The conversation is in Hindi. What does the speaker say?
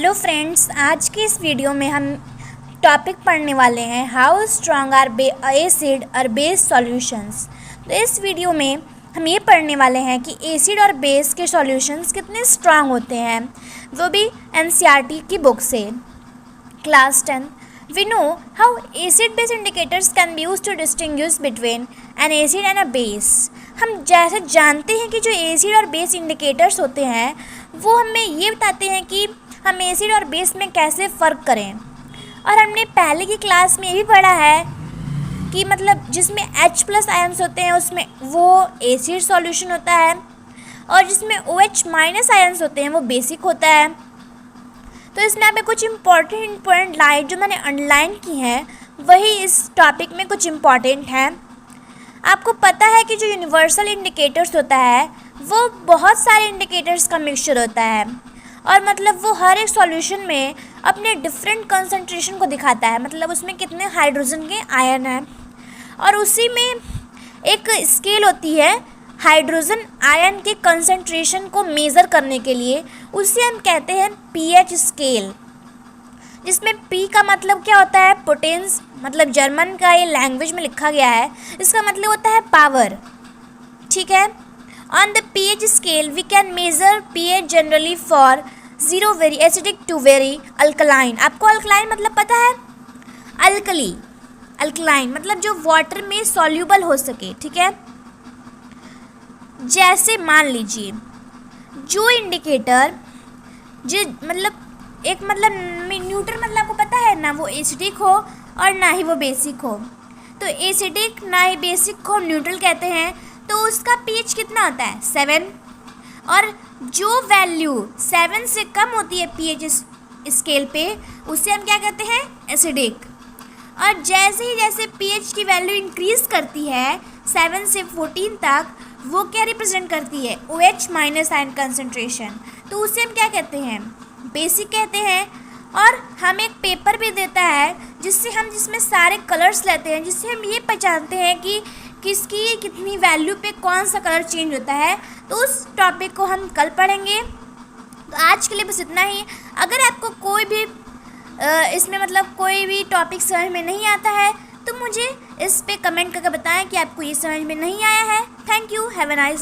हेलो फ्रेंड्स, आज की इस वीडियो में हम टॉपिक पढ़ने वाले हैं हाउ स्ट्रॉन्ग आर एसिड और बेस सॉल्यूशंस। तो इस वीडियो में हम ये पढ़ने वाले हैं कि एसिड और बेस के सॉल्यूशंस कितने स्ट्रॉन्ग होते हैं, वो भी एनसीईआरटी की बुक से। Class 10 we know how acid base indicators can be use to distinguish between an acid and a base. हम जैसे जानते हैं कि जो एसिड और बेस इंडिकेटर्स होते हैं वो हमें ये बताते हैं कि हम एसिड और बेस में कैसे फ़र्क करें। और हमने पहले की क्लास में ये भी पढ़ा है कि मतलब जिसमें H+ आयन्स होते हैं उसमें वो एसिड सॉल्यूशन होता है और जिसमें OH- आयन्स होते हैं वो बेसिक होता है। तो इसमें यहाँ पे कुछ इम्पॉर्टेंट लाइन जो मैंने अंडरलाइन की हैं वही इस टॉपिक में कुछ इम्पॉर्टेंट हैं। आपको पता है कि जो यूनिवर्सल इंडिकेटर्स होता है वो बहुत सारे इंडिकेटर्स का मिक्सचर होता है और मतलब वो हर एक सॉल्यूशन में अपने डिफरेंट कंसंट्रेशन को दिखाता है, मतलब उसमें कितने हाइड्रोजन के आयन हैं। और उसी में एक स्केल होती है हाइड्रोजन आयन के कंसंट्रेशन को मेज़र करने के लिए, उसे हम कहते हैं पीएच स्केल, जिसमें पी का मतलब क्या होता है पोटेंस, मतलब जर्मन का ये लैंग्वेज में लिखा गया है, इसका मतलब होता है पावर। ठीक है। On the pH scale, we can measure pH generally for 0 very acidic to very alkaline। आपको alkaline मतलब पता है? alkaline मतलब जो वाटर में soluble हो सके। ठीक है। जैसे मान लीजिए जो इंडिकेटर जो मतलब एक मतलब न्यूट्रल मतलब आपको पता है ना, वो एसिडिक हो और ना ही वो बेसिक हो। तो एसिडिक ना ही बेसिक को न्यूट्रल कहते हैं। तो उसका पीएच कितना होता है 7, और जो वैल्यू 7 से कम होती है पीएच स्केल पे उसे हम क्या कहते हैं एसिडिक। और जैसे ही जैसे पीएच की वैल्यू इंक्रीज़ करती है 7 से 14 तक, वो क्या रिप्रेजेंट करती है OH- आयन कंसंट्रेशन, तो उसे हम क्या कहते हैं बेसिक कहते हैं। और हम एक पेपर भी देता है जिसमें सारे कलर्स लेते हैं, जिससे हम ये पहचानते हैं कि किसकी कितनी वैल्यू पे कौन सा कलर चेंज होता है। तो उस टॉपिक को हम कल पढ़ेंगे। तो आज के लिए बस इतना ही। अगर आपको कोई भी इसमें मतलब कोई भी टॉपिक समझ में नहीं आता है तो मुझे इस पे कमेंट करके बताएं कि आपको ये समझ में नहीं आया है। Thank you, have a nice day.